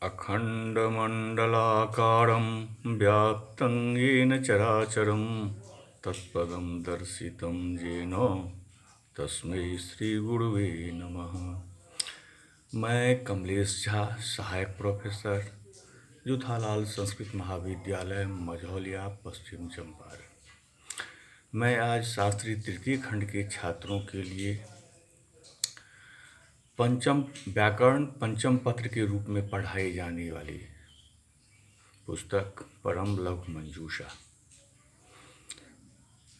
अखण्डमण्डलाकारं व्याप्तं येन चराचरं तत्पदं दर्शितं येन तस्मै श्रीगुरुवे नमः। मैं कमलेश झा, सहायक प्रोफेसर, जूथालाल संस्कृत महाविद्यालय मझौलिया, पश्चिम चंपारण। मैं आज शास्त्री तृतीय खंड के छात्रों के लिए पंचम व्याकरण पंचम पत्र के रूप में पढ़ाई जाने वाली पुस्तक परम लघु मंजूषा,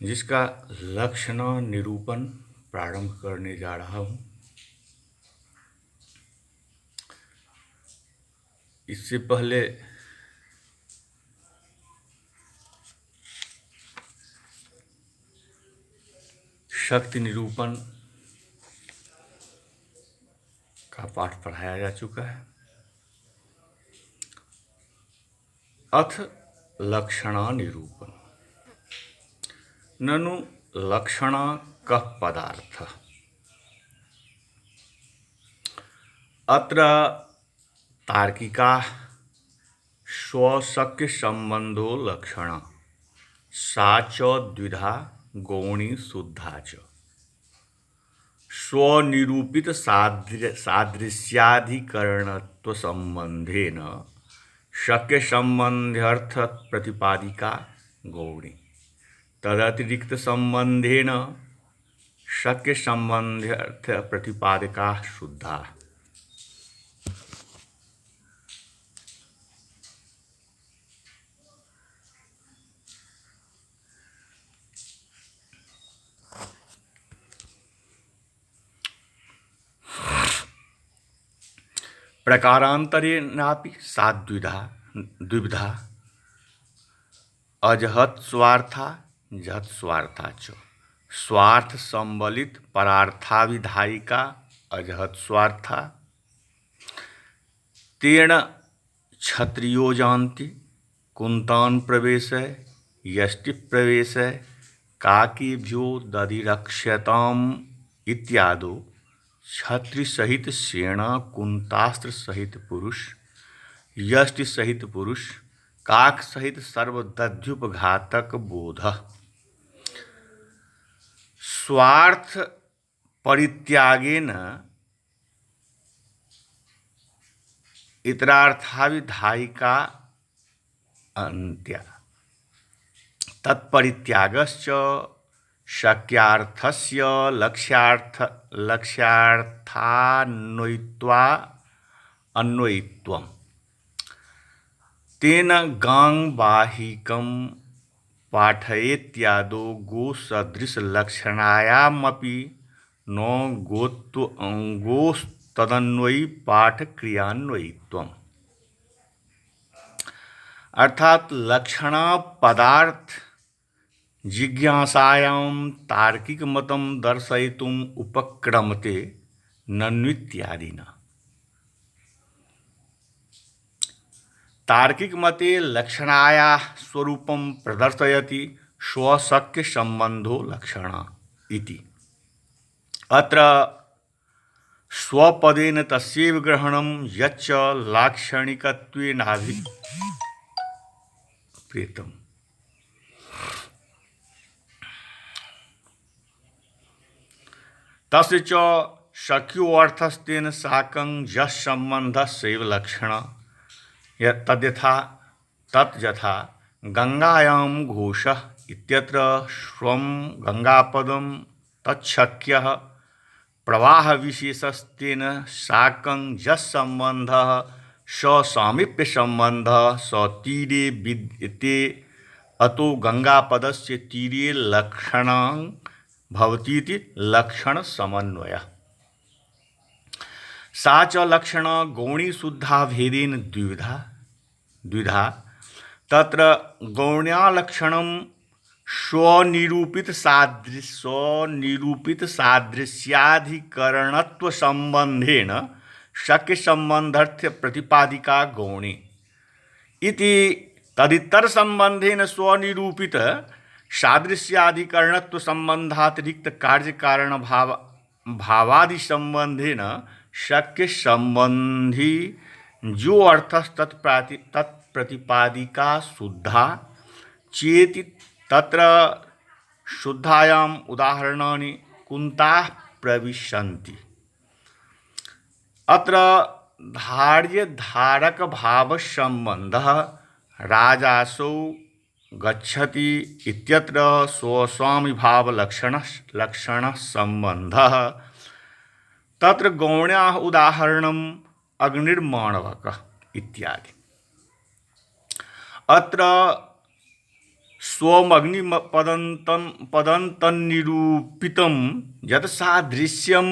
जिसका लक्षण निरूपण प्रारंभ करने जा रहा हूँ। इससे पहले शक्ति निरूपण का पाठ पढ़ाया जा चुका है। अथ लक्षणा निरूपण। ननु लक्षणा कः पदार्थ। अत्र तार्किका स्वशक्य संबंधो लक्षण सा च द्विधा गौणी शुद्धा च। स्वनिरूपित सादृश्याधिकरणत्व संबंधेन शक्य संबंध्यर्थ प्रतिपादिका गौणी, तदतिरिक्त संबंधेन शक्य संबंध्यर्थ प्रतिपादिका शुद्धा। प्रकारांतरेणापि सा द्विविधा अजहत स्वार्था जहत स्वार्था च। स्वार्थ संबलित परार्थाविधायिका अजहत स्वार्था तेन क्षत्रियो जानति कुंतान प्रवेशय यष्टि प्रवेशय काकेभ्यो दधिरक्ष्यताम इत्यादो क्षत्रि सहित सेना कुंतास्त्र सहित पुरुष यष्टि सहित पुरुष काक सहित सर्वदध्युपघातक बोध। स्वार्थ परित्यागेन इतरार्थाविधायिका अन्त्या तत्परित्यागश्च शक्यार्थस्य लक्ष्यार्थान्वयित्वम् तेन गांगबाहिकं पाठयेत्यादो गोसदृशलक्षणायामपि न गोस्तदन्वयी पाठक्रियान्वयित्वम्। अर्थात लक्षणा पदार्थ जिज्ञासायां तार्किक मतं दर्शयितुम् उपक्रमते नन्वित्यादिना। तार्किक मते लक्षणाया स्वरूपं प्रदर्शयति स्वशक्य संबंधो लक्षण इति। अत्र स्वपदेन तस्यैव ग्रहणं यच्च लाक्षणिकत्वेनाभिप्रेतम्। तस्य च शक्यो अर्थस्तेन साकं यः संबंधः सैव लक्षण तद्यथा गंगायां घोषः इत्यत्र स्वं गंगापदं तच्छक्यः प्रवाह विशेषस्तेन साकं यः संबंधः स सामीप्य संबंधः स तीरे विद्यते। अतो गंगापदस्य तीरे लक्षणं भवतीति लक्षण समन्वयः। सा च लक्षण गौणी शुद्धा भेदेन द्विधा तत्र गौण्या लक्षणं स्वनिरूपित सादृश्याधिकरणत्व संबंधेन शक्य संबंधर्थ प्रतिपादिका गौणी इति। तदितर संबंधेन स्वनिरूपित सादृश्याधिकरणत्व संबंधातिरिक्त कार्य कारण भावादि संबंधेन शक्य संबंधी जो अर्थस् तत्प्रतिपादिका शुद्धा चेति तत्र शुद्धायाम् उदाहरणानि कुन्ताः प्रविशन्ति। अत्र धार्य धारक भाव संबंधः राजासौ गच्छति इत्यत्र स्वस्वामी भाव लक्षण संबंधः। तत्र गौण्याः उदाहरणम् अग्निर्माणवकः इत्यादि। अत्र स्वमग्निपदन्तन्निरूपितं यत् सादृश्यं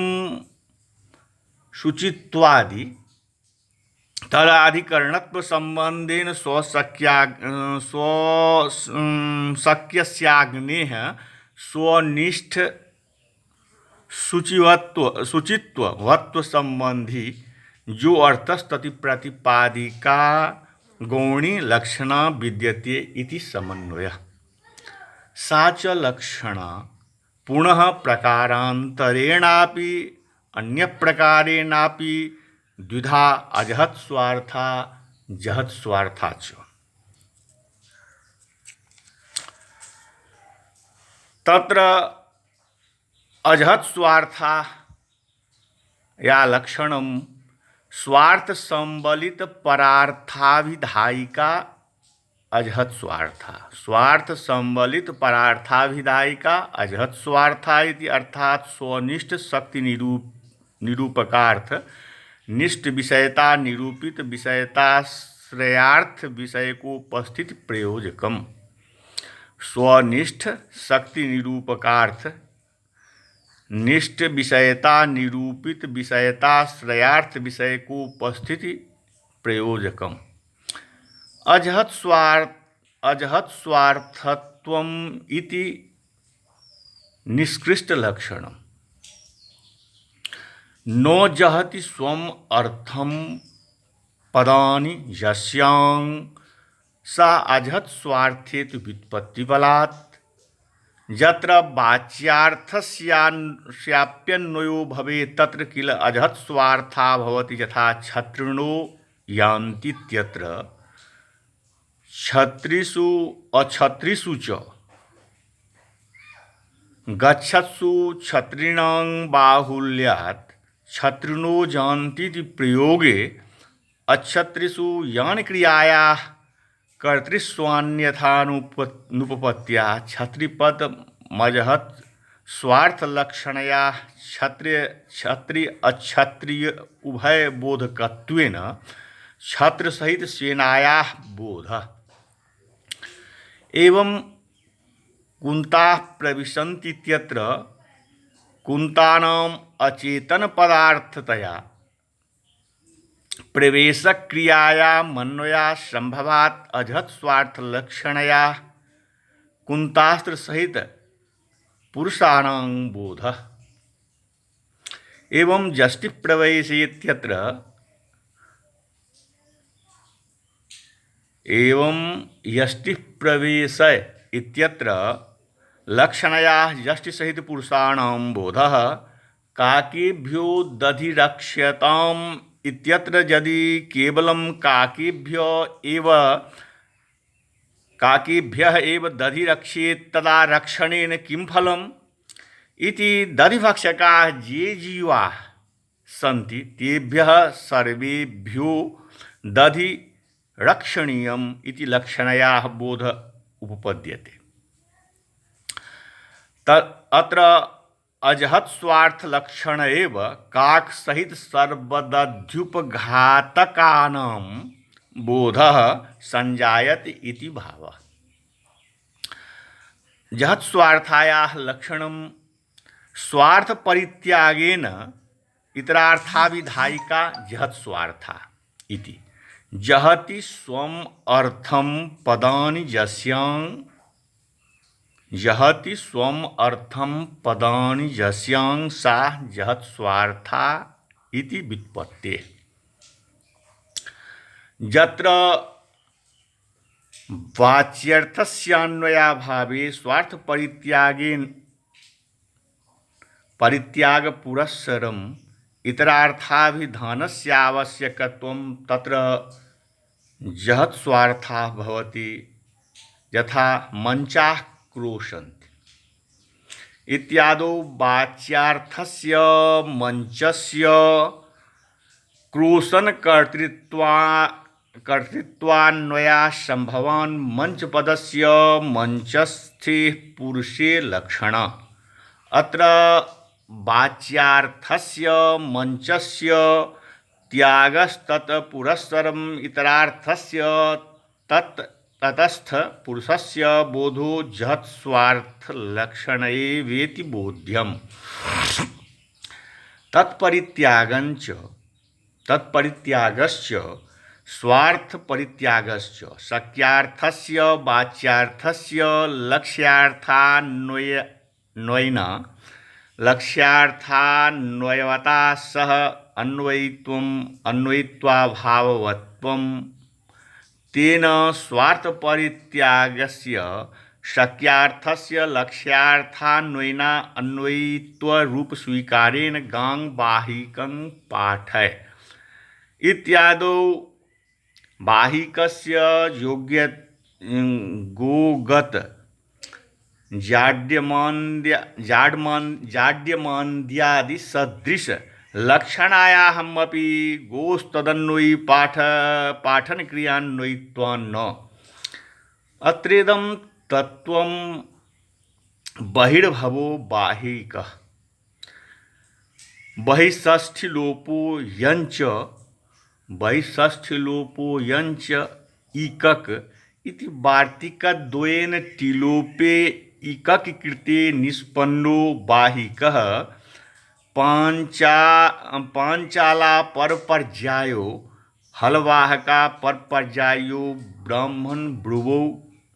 शुचित्वादि तदाधिकरणत्व संबंधेन स्वशक्यस्याग्नेः स्वनिष्ठ शुचित्ववत्व संबंधी जो अर्थस्तति प्रतिपादिका गौणी लक्षणा विद्यते इति समन्वयः। सा च लक्षणा पुनः प्रकारान्तरेणापि अन्यप्रकारेणापि द्विधा अजहत् स्वार्था जहत् स्वार्था च। तत्र अजहत् स्वार्था या लक्षणं स्वार्थ संबलित परार्थाभिधायिका अजहत् स्वार्था। स्वार्थ संबलित परार्थाभिधायिका अजहत् स्वार्था इति अर्थात स्वनिष्ठ शक्ति निरूपकार्थ निष्ठ विषयता निरूपित विषयताश्रयार्थ विषयकोपस्थित प्रयोजकम। स्वनिष्ठ शक्ति निरूपकार्थ निष्ठ विषयता निरूपित विषयताश्रयार्थ विषयकोपस्थिति प्रयोजकम। अजहत् स्वार्थत्वम इति निष्कृष्ट लक्षणम। नो जहति स्वम अर्थम पदानि यस्यां सा अजहत् स्वार्थेतु व्युत्पत्तिबलात् यत्र वाच्यार्थस्याप्यन्वयो भवेत् तत्र किल अजहत् स्वार्था भवति। यथा क्षत्रिणो यान्तीत्यत्र क्षत्रिषु अक्षत्रिषु च गच्छत्सु क्षत्रिणां बाहुल्यात् क्षत्रिणो जानतीति प्रयोगे अक्षत्रिषु यान क्रियायाः कर्तृस्वान्यथानुपपत्त्या क्षत्रिपद मजहत् स्वार्थ लक्षणया क्षत्रिय अक्षत्रिय उभय बोधकत्वेन क्षत्र सहित सेनायाः बोधः। एवं कुन्ताः प्रविशन्ति इत्यत्र कुन्तानाम् अचेतन पदार्थतया प्रवेशक क्रियाया मन्वया संभवात् अजहत् स्वार्थ लक्षणया कुन्तास्त्र सहित पुरुषाणां बोधः। एवं यष्टि प्रवेश इत्यत्र लक्षणया यष्टि सहित पुरुषाणां बोधः। काकेभ्यो दधिरक्ष्यताम् इत्यत्र यदि केवलं काकेभ्यः एव दधिरक्ष्येत् तदा रक्षणेन किं फलम् इति दधिभक्षकाः ये जीवाः सन्ति तेभ्यः सर्वेभ्यो दधि रक्षणीयम् इति लक्षणयाः बोध उपपद्यते। अत्र अजहत् स्वार्थ लक्षण एव काक सहित सर्वदध्युपघातकानां बोधः संजायते इति भावः। जहत् स्वार्थायाः लक्षणं स्वार्थ परित्यागेन इतरार्थाभिधायिका जहत् स्वार्था इति। जहति स्वम अर्थम पदानि यस्यां सा जहत् स्वार्था इति व्युत्पत्तेः। यत्र वाच्यर्थस्यान्वयाभावे स्वार्थ परित्याग पुरस्सरं इतरार्थाभिधानस्य आवश्यकत्वं तत्र जहत् स्वार्थः भवति, यथा मंचाः क्रोशन्ति इत्यादौ वाच्यार्थस्य मंचस्य कर्तृत्वान्वयासंभवान् मंचपदस्य मंचस्थे पुरुषे लक्षणः। अत्र वाच्यार्थस्य मंचस्य त्यागस्तत् पुरस्सरम् इतरार्थस्य ततस्थ पुरुषस्य बोधो जहत् स्वार्थ लक्षणैवेति बोध्यम्। तत्परित्यागश्च स्वार्थ परित्यागश्च शक्यार्थस्य वाच्यार्थस्य लक्ष्यार्थान्वयेन लक्ष्यार्थान्वयवता सह अन्वयित्वाभाववत्वं तेन स्वार्थ परित्यागस्य शक्यार्थस्य लक्ष्यार्थान्वयेन अन्वयित्वरूपस्वीकारेण गाङ्बाहिकं पाठय इत्यादौ बाहिकस्य गोगत जाड्यमान्द्यादि सदृश लक्षणायाहमपि गोस्तदन्वयी पाठन क्रियान्वयित्वान्न। अत्रेदं तत्त्वं बहिर्भवो बाहिकः बहिष्ष्ठिलोपो यञ्च इकक इति वार्तिकद्वयेन टिलोपे इकक कृते निष्पन्नो बाहिकः पांचाला परपर्यायो हलवाहका परपर्यायो ब्राह्मण ब्रुवो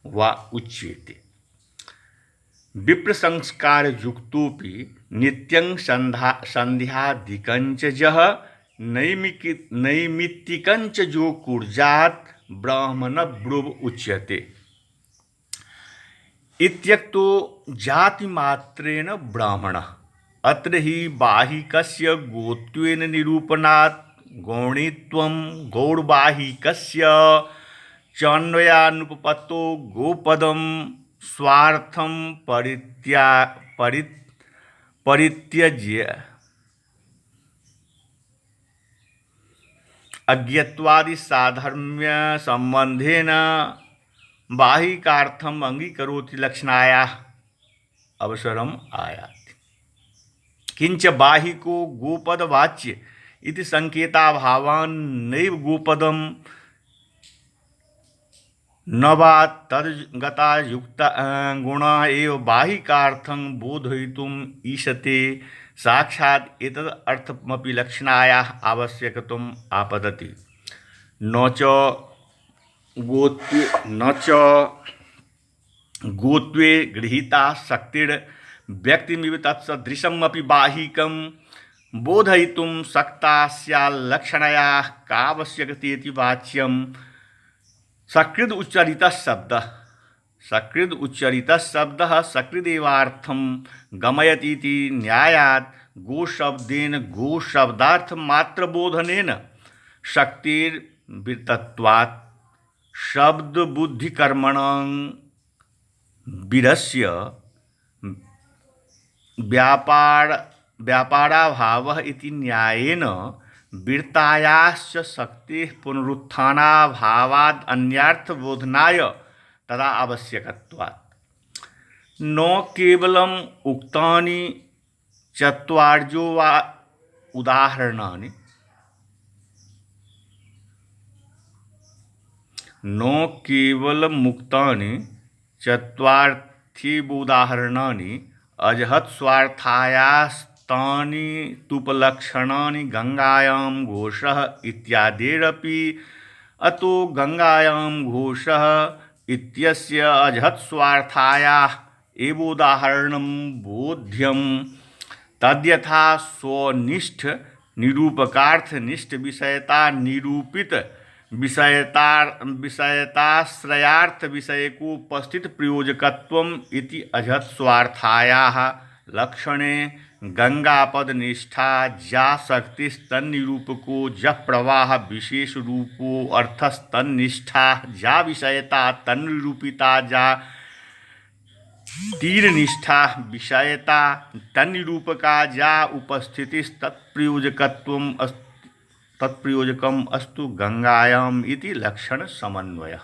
वा उच्यते। विप्रसंस्कार युक्तोपि नित्यं संध्यादिकंच जह नैमित्तिकंच जो कुर्यात् ब्राह्मण ब्रुव उच्यते। इत्युक्तो जातिमात्रेण ब्राह्मणः। अत्र हि बाहिकस्य गोत्वेन निरूपणात् गौणीत्वं गौडबाहिकस्य चान्वयानुपपत्तो गोपदं स्वार्थं परित्यज्य अज्ञत्वादि साधर्म्य संबंधेन बाहिकार्थम अंगीकरोति लक्षणायाः अवसरम आयाति। किंच बाहिको गोपदवाच्य इति संकेताभावान् नैव गोपदं न वा तद्गता युक्ता गुणा एव बाहिकार्थं बोधयितुम् ईशते। साक्षात् एतद् अर्थमपि लक्षणायाः आवश्यकत्वम् आपदति। न च गोत्वे गृहीता शक्तिर् व्यक्तिमिव तत्सदृशमपि बाहिकं बोधयितुं शक्ता स्यात् लक्षणायाः कावश्यकतेति वाच्यम्। सकृद् उच्चरितः शब्दः सकृदेवार्थं गमयतीति न्यायात् गोशब्देन गोशब्दार्थमात्रबोधनेन शक्तिर्वितत्वात् शब्दबुद्धिकर्मणां विरस्य व्यापाराभावः इति न्यायेन विरतायाश्च शक्तिः पुनरुत्थानाभावाद् अन्यार्थबोधनाय तदा आवश्यकत्वात्। न केवलम् उक्तानि चत्वार्यो वा उदाहरणानि न केवलमुक्तानि चत्वार्थीवुदाहरणानि अजहत्स्वार्थायास्तानि तुपलक्षणानि गंगायां घोषः इत्यादिरपि। अतो गंगायां घोषः इत्यस्य अजहत्स्वार्थायाः एवोदाहरणं बोध्यं। तद्यथा स्वनिष्ठ निरूपकार्थनिष्ठ विषयता निरूपित विषयताश्रयार्थ विषयकोपस्थित प्रयोजकत्वम् इति अजहत् स्वार्थायाः लक्षणे गंगापद निष्ठा जा शक्ति स्तन निरूपको जप प्रवाह विशेष रूपो अर्थस्तन निष्ठा जा विषयता तन निरूपिता जा तीर निष्ठा विषयता तन निरूपका जा उपस्थिति तत्प्रयोजकम अस्तु गंगायाम इति लक्षण समन्वय।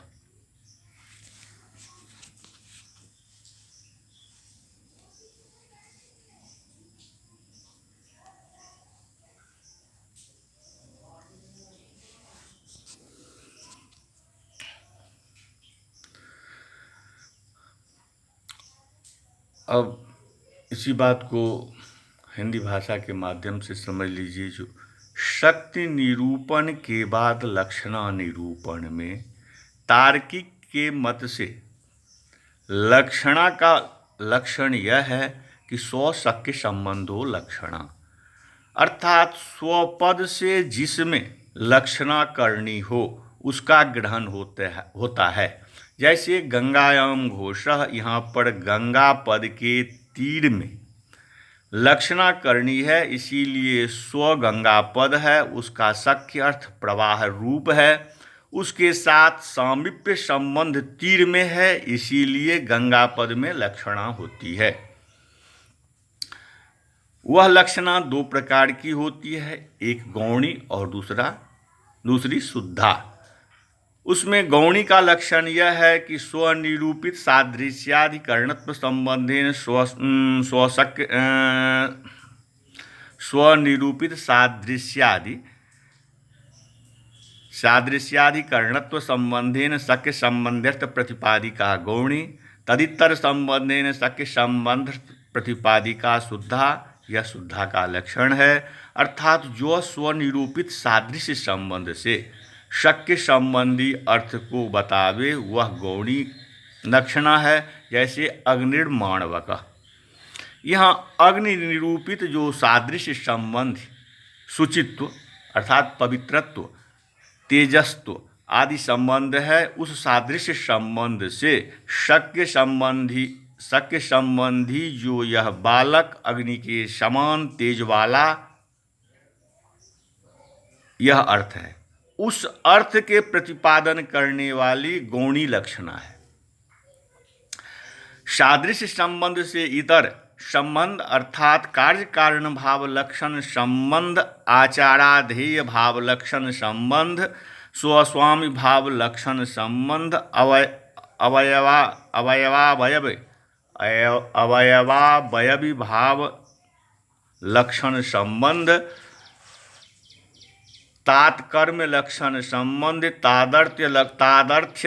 अब इसी बात को हिंदी भाषा के माध्यम से समझ लीजिए। जो शक्ति निरूपण के बाद लक्षणा निरूपण में तार्किक के मत से लक्षणा का लक्षण यह है कि स्वशक्य संबंधो लक्षणा, अर्थात स्वपद से जिसमें लक्षणा करनी हो उसका ग्रहण होता है। जैसे गंगायाम घोषः, यहाँ पर गंगा पद के तीर में लक्षणा करनी है, इसीलिए स्व गंगा पद है, उसका सख्य अर्थ प्रवाह रूप है, उसके साथ सामीप्य संबंध तीर में है, इसीलिए गंगा पद में लक्षणा होती है। वह लक्षणा दो प्रकार की होती है, एक गौणी और दूसरी शुद्धा। उसमें गौणी का लक्षण यह है कि स्वनिरूपित सादृश्याधिकरणत्व संबंधेन स्वनिरूपित सादृश्याधिकरणत्व संबंधेन शक्य संबंध्यर्थ प्रतिपादिका गौणी, तदितर संबंधेन शक्य संबंध प्रतिपादिका शुद्धा, यह शुद्धा का लक्षण है। अर्थात जो स्वनिरूपित सादृश्य संबंध से शक्य संबंधी अर्थ को बतावे वह गौणी लक्षणा है। जैसे अग्निर्माणवक, यहाँ अग्नि निरूपित जो सादृश्य संबंध शुचित्व अर्थात पवित्रत्व, तेजस्व आदि संबंध है, उस सादृश्य संबंध से शक्य संबंधी जो यह बालक अग्नि के समान तेज वाला यह अर्थ है, उस अर्थ के प्रतिपादन करने वाली गौणी लक्षणा है। सादृश्य संबंध से इतर संबंध अर्थात कार्य कारण भाव लक्षण संबंध, आचाराधेय भाव लक्षण संबंध, स्वस्वामी भाव लक्षण संबंध, अवयवावयवी भाव लक्षण संबंध, तात्कर्म लक्षण संबंध, तादर्थ्य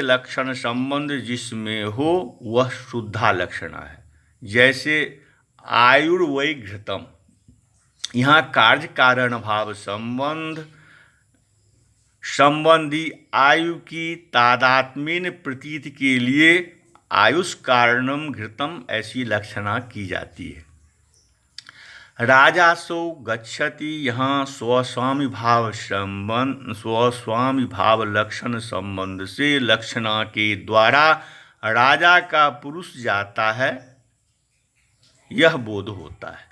लक्षण संबंध जिसमें हो वह शुद्धा लक्षणा है। जैसे आयुर्वै घृतम, यहाँ कार्य कारण भाव संबंधी आयु की तादात्म्यन प्रतीति के लिए आयुष कारणम घृतम ऐसी लक्षणा की जाती है। राजासो गच्छति, यहाँ स्वस्वामी भाव लक्षण संबंध से लक्षणा के द्वारा राजा का पुरुष जाता है यह बोध होता है।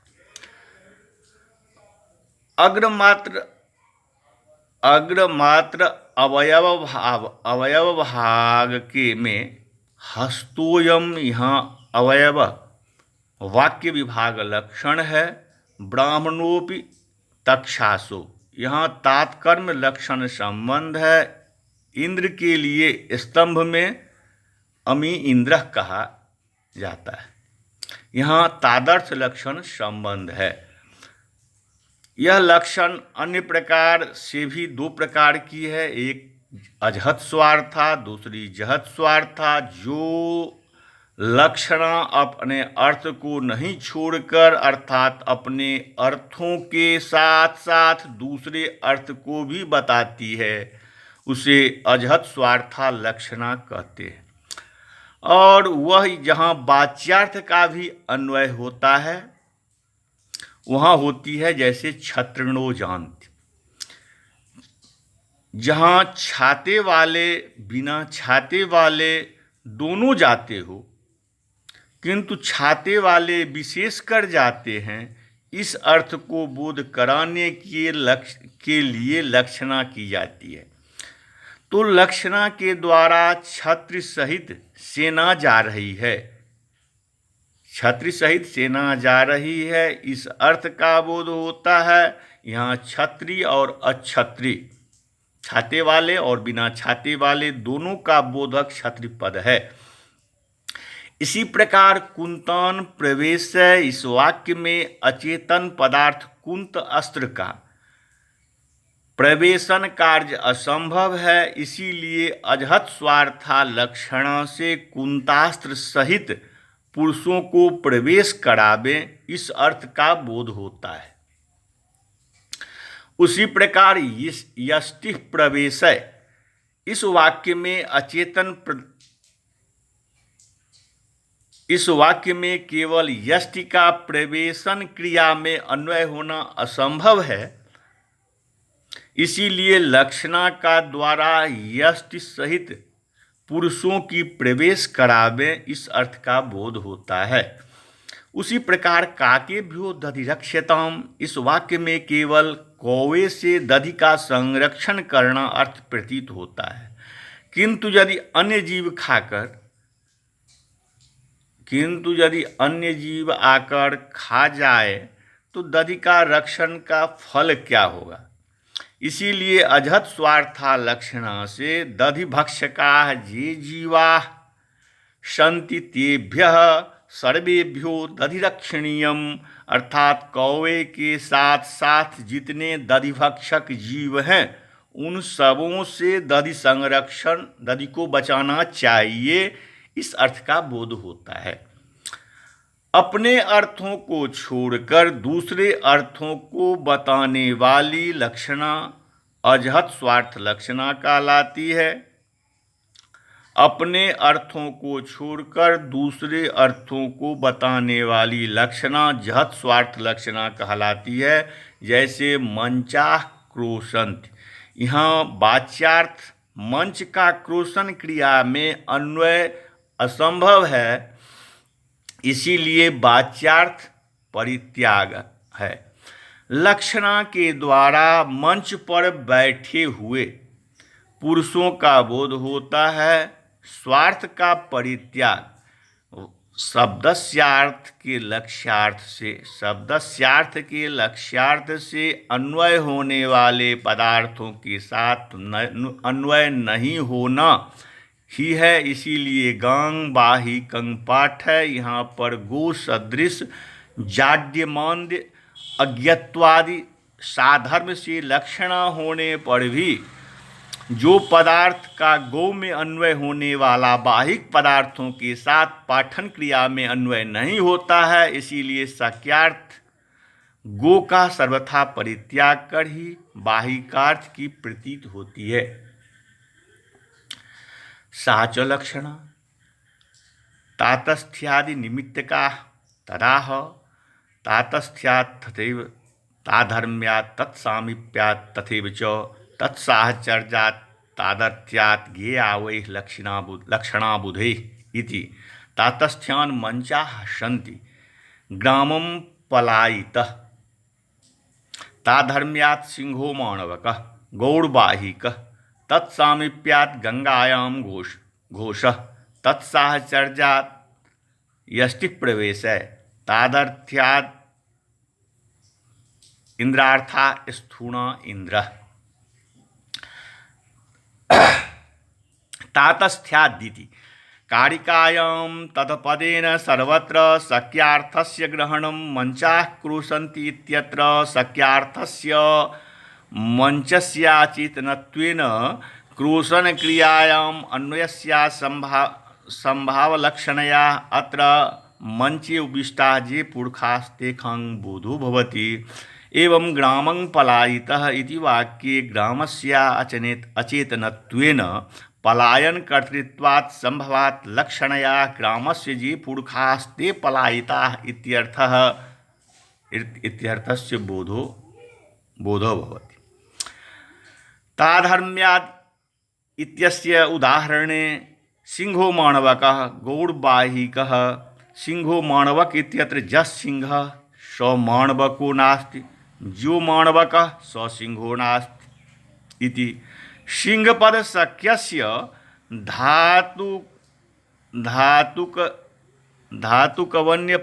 अग्रमात्र अवयव भाग के में हस्तोयम, यहाँ अवयव वाक्य विभाग लक्षण है। ब्राह्मणोपि तक्षासो, यहाँ तात्कर्म लक्षण संबंध है। इंद्र के लिए स्तंभ में अमी इंद्र कहा जाता है, यहाँ तादर्थ लक्षण संबंध है। यह लक्षण अन्य प्रकार से भी दो प्रकार की है, एक अजहत स्वार्था, दूसरी जहत स्वार्था। जो लक्षणा अपने अर्थ को नहीं छोड़कर अर्थात अपने अर्थों के साथ साथ दूसरे अर्थ को भी बताती है उसे अजहत स्वार्था लक्षणा कहते हैं। और वह जहाँ वाच्यार्थ का भी अन्वय होता है वहाँ होती है, जैसे छत्रिणो जानति, जहाँ छाते वाले बिना छाते वाले दोनों जाते हो किंतु छाते वाले विशेष कर जाते हैं। इस अर्थ को बोध कराने के लिए लक्षणा की जाती है। तो लक्षणा के द्वारा छत्र सहित सेना जा रही है, छत्र सहित सेना जा रही है, इस अर्थ का बोध होता है। यहाँ छत्री और अछत्री, छाते वाले और बिना छाते वाले दोनों का बोधक छत्री पद है। इसी प्रकार कुंतान प्रवेश है, इस वाक्य में अचेतन पदार्थ कुंत अस्त्र का प्रवेशन कार्य असंभव है, इसीलिए अजहत स्वार्था लक्षण से कुंतास्त्र सहित पुरुषों को प्रवेश करावे, इस अर्थ का बोध होता है। उसी प्रकार यष्टि प्रवेश है, इस वाक्य में इस वाक्य में केवल यष्टि का प्रवेशन क्रिया में अन्वय होना असंभव है, इसीलिए लक्षणा का द्वारा यष्टि सहित पुरुषों की प्रवेश करावे, इस अर्थ का बोध होता है। उसी प्रकार काकेभ्यो दधिरक्ष्यताम, इस वाक्य में केवल कौवे से दधि का संरक्षण करना अर्थ प्रतीत होता है, किंतु यदि अन्य जीव आकर खा जाए तो दधि का रक्षण का फल क्या होगा। इसीलिए अजहत स्वार्था लक्षणा से दधि भक्षका जे जीवा सन्ति तेभ्यः सर्वेभ्यो दधिरक्षणीयम, अर्थात कौवे के साथ साथ जितने दधिभक्षक जीव हैं उन सबों से दधि संरक्षण, दधि को बचाना चाहिए, इस अर्थ का बोध होता है। अपने अर्थों को छोड़कर दूसरे अर्थों को बताने वाली लक्षणा अजहत स्वार्थ लक्षणा कहलाती है। अपने अर्थों को छोड़कर दूसरे अर्थों को बताने वाली लक्षणा जहत स्वार्थ लक्षणा कहलाती है। जैसे मंचाः क्रोशन्ति, यहाँ वाच्यार्थ मंच का क्रोशन क्रिया में अन्वय असंभव है, इसीलिए वाच्यार्थ परित्याग है। लक्षणा के द्वारा मंच पर बैठे हुए पुरुषों का बोध होता है। स्वार्थ का परित्याग शब्दस्यार्थ के लक्ष्यार्थ से अन्वय होने वाले पदार्थों के साथ अन्वय नहीं होना ही है। इसीलिए गांग बाही कंग पाठ है। यहाँ पर गो सदृश जाड्यमान्य अज्ञत्वादि साधर्म से लक्षणा होने पर भी जो पदार्थ का गो में अन्वय होने वाला बाहिक पदार्थों के साथ पाठन क्रिया में अन्वय नहीं होता है, इसीलिए शक्यार्थ गो का सर्वथा परित्याग कर ही बाहिकार्थ की प्रतीत होती है। साच लक्षणा तातस्थ्यादि निमित्तका तदाह तातस्थ्यात् तथैव ताधर्म्यात् तत्सामीप्यात् तथैव च तत्साहचर्यात् तादर्थ्यात् ज्ञेया वै लक्षणाबुधे इति। तातस्थ्यान् मंचाः सन्ति ग्रामं पलायितः ताधर्म्यात् सिंहो माणवकः गौड़बाहिकः तत्सामीप्यात् गंगायां घोषः तत्साहचर्यात् यष्टिप्रवेशः तादर्थ्यात् इंद्रार्था स्थूणा इंद्रः। तातस्थ्यादिति कारिकायां तत्पदेन सर्वत्र शक्यार्थस्य ग्रहणं मंचाः क्रोशन्ति इत्यत्र शक्यार्थस्य मंचस्याचेतनत्वेन क्रोशनक्रियायाम् अन्वयस्या संभावलक्षणया अत्र मंचे उपविष्टाः ये पुरुषास्तेषां बोधो भवति। एवं ग्रामं पलायितः इति वाक्ये ग्रामस्य अचेतनत्वेन पलायनकर्तृत्वात् संभवात् लक्षणया ग्रामस्य ये पुरुषास्ते पलायिताः इत्यर्थस्य बोधो भवति। ताधर्म्यात् इत्यस्य उदाहरणे सिंहो माणवकः गौड़बाहिकः सिंहो माणवक इत्यत्र जस् सिंहः स माणवको नास्ति, जो माणवकः स सिंहो नास्ति इति। सिंहपद शक्यस्य धातु धातुक धातुकवन्य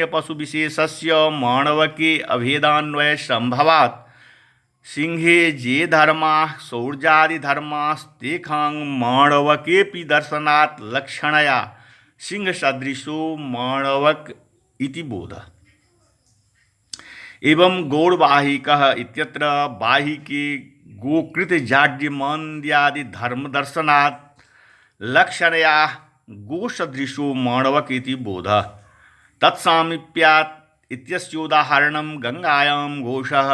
पशु विशेषस्य माणवके अभेदान्वय संभवात् सिंहे जे धर्माः सौर्यादि धर्मास्तेषां माणवकेऽपि दर्शनात् लक्षणया सिंह सदृशो माणवक इति बोधः। एवं गौड़वाहिकः इत्यत्र वाहिके गोकृत जाड्यमान्द्यादि धर्म दर्शनात् लक्षणया गोसदृशो माणवक इति बोधः। तत्सामीप्यात् इत्यस्योदाहरणं गंगायां घोषः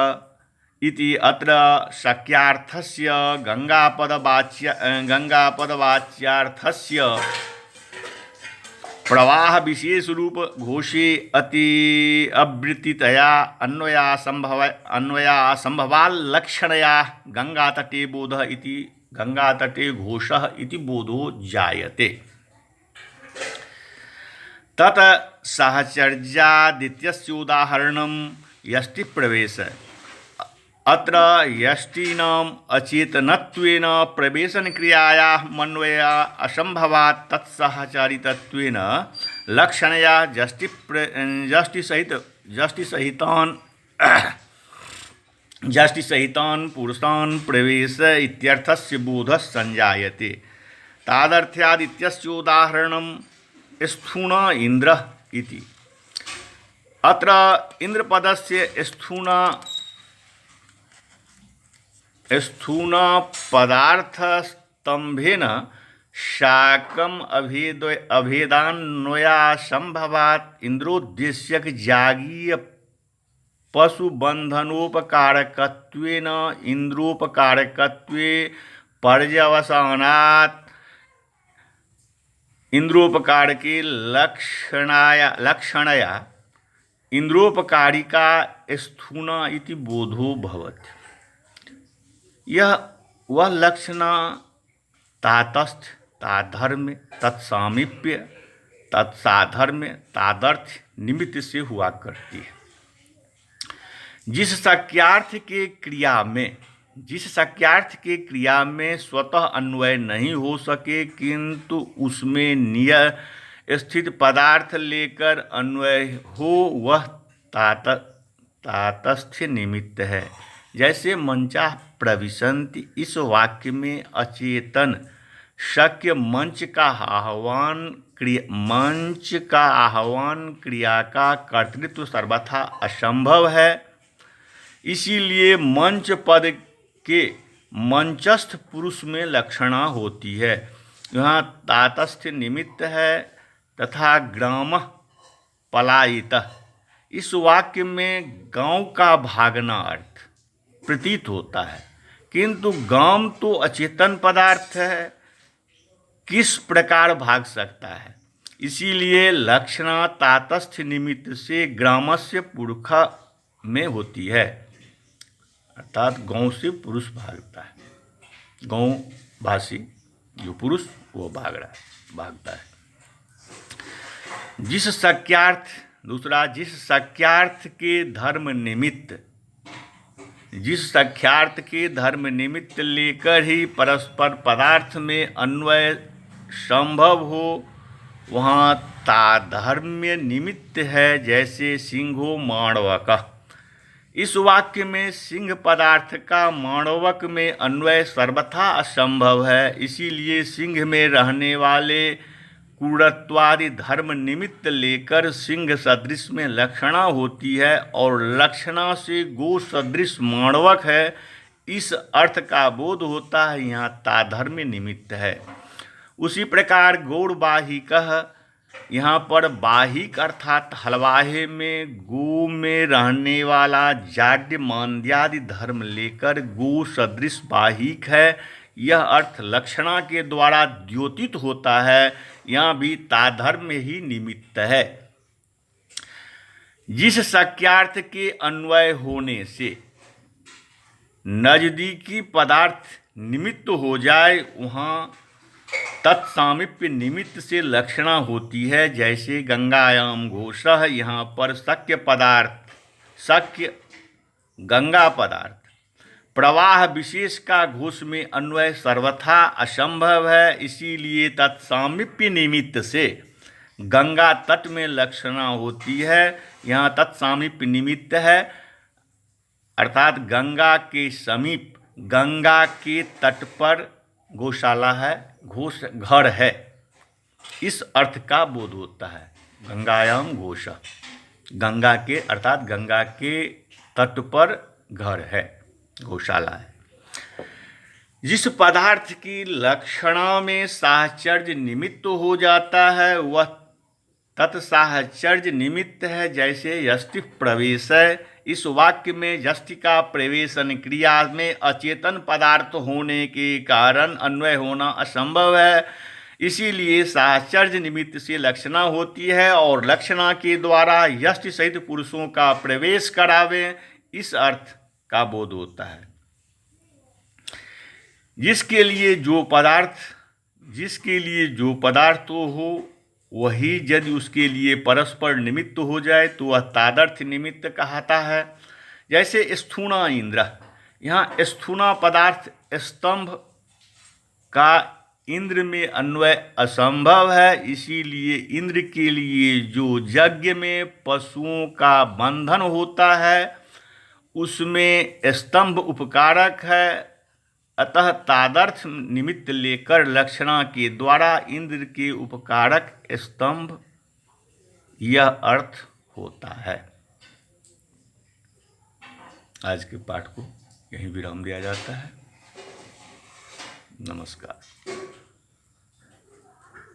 इति। अत्र शक्यार्थस्य गंगापदवाच्यार्थस्य प्रवाह विशेष रूप घोषे अवृत्तितया अन्वया संभवाल्लक्षणया गंगातटे बोधः इति। गंगातटे घोषः इति बोधो जायते। तत् सहचर्यादित्यस्योदाहरणं यष्टिप्रवेशः। अत्र यष्टीनाम् अचेतनत्वेन प्रवेशनक्रियायाः मन्वया असंभवात् तत्सहचारितत्वेन लक्षणया यष्टिसहितान् पुरुषान् प्रवेश इत्यर्थस्य बोधः संजायते। तादर्थ्याद् इत्यस्योदाहरणं स्थूण इन्द्रः इति। अत्र इन्द्रपदस्य स्थूण पदार्थस्तंभेन शाकम अभेदान्वया संभवात् इंद्रोद्देश्यक जागीय पशुबंधनोपकारकत्वेन इंद्रोपकारकत्वे पर्यवसानात् इंद्रोपकारके लक्षणया इंद्रोपकारिका स्थूण इति बोधो भवति। यह वह लक्षण तातस्थ ताधर्म्य तत्सामीप्य तत्साधर्म्य तादर्थ निमित्त से हुआ करती है। जिस शक्यार्थ के क्रिया में स्वतः अन्वय नहीं हो सके किंतु उसमें स्थित पदार्थ लेकर अन्वय हो, वह तातस्थ्य निमित्त है। जैसे मंचा प्रविशन्ति, इस वाक्य में अचेतन शक्य मंच का आह्वान क्रिया का कर्तृत्व सर्वथा असंभव है। इसीलिए मंच पद के मंचस्थ पुरुष में लक्षणा होती है। यहाँ तातस्थ्य निमित्त है तथा ग्राम पलायितः। इस वाक्य में गांव का भागना अर्थ प्रतीत होता है, किंतु गांव तो अचेतन पदार्थ है, किस प्रकार भाग सकता है। इसीलिए लक्षणा तातस्थ्य निमित्त से ग्रामस्य पुरुष में होती है, अर्थात गांव से पुरुष भागता है। गांव भाषी जो पुरुष वो भागता है। जिस सख्यार्थ के धर्म निमित्त लेकर ही परस्पर पदार्थ में अन्वय संभव हो, वहाँ ताधर्म्य निमित्त है। जैसे सिंहो माणवकः। इस वाक्य में सिंह पदार्थ का माणवक में अन्वय सर्वथा असंभव है। इसीलिए सिंह में रहने वाले क्रूरत्वादि धर्म निमित्त लेकर सिंह सदृश में लक्षणा होती है और लक्षणा से गो सदृश माणवक है, इस अर्थ का बोध होता है। यहाँ ताधर्म्य निमित्त है। उसी प्रकार गौड़वाहिकः, यहाँ पर वाहिक अर्थात हलवाहे में गो में रहने वाला जाड्य मान्द्यादि धर्म लेकर गो सदृश वाहिक है। यह अर्थ लक्षणा के द्वारा द्योतित होता है। यहाँ भी ताधर्म्य ही निमित्त है। जिस शक्यार्थ के अन्वय होने से नजदीकी पदार्थ निमित्त हो जाए, वहाँ तत्सामीप्य निमित्त से लक्षणा होती है। जैसे गंगायाम घोषः, यहाँ पर शक्य पदार्थ, शक्य गंगा पदार्थ, प्रवाह विशेष का घोष में अन्वय सर्वथा असंभव है, इसीलिए तत्सामीप्य निमित्त से गंगा तट में लक्षणा होती है। यहाँ तत्सामीप्य निमित्त है अर्थात गंगा के समीप, गंगा के तट पर गौशाला है, घोष घर है, इस अर्थ का बोध होता है। गंगायाम घोष, गंगा के अर्थात गंगा के तट पर घर है, गौशाला है। जिस पदार्थ की लक्षणा में साहचर्य निमित्त हो जाता है वह तत्साहचर्य निमित्त है। जैसे यष्टि प्रवेश है, इस वाक्य में यष्टि का प्रवेशन क्रिया में अचेतन पदार्थ होने के कारण अन्वय होना असंभव है, इसीलिए साहचर्य निमित्त से लक्षणा होती है और लक्षणा के द्वारा यष्टि सहित पुरुषों का प्रवेश करावे, इस अर्थ का बोध होता है। जिसके लिए जो पदार्थ हो वही यदि उसके लिए परस्पर निमित्त हो जाए तो वह तादर्थ निमित्त कहता है। जैसे स्थूणा इंद्र, यहाँ स्थूणा पदार्थ स्तंभ का इंद्र में अन्वय असंभव है, इसीलिए इंद्र के लिए जो यज्ञ में पशुओं का बंधन होता है उसमें स्तंभ उपकारक है, अतः तादर्थ निमित्त लेकर लक्षणा के द्वारा इंद्र के उपकारक स्तंभ यह अर्थ होता है। आज के पाठ को यहीं विराम दिया जाता है। नमस्कार।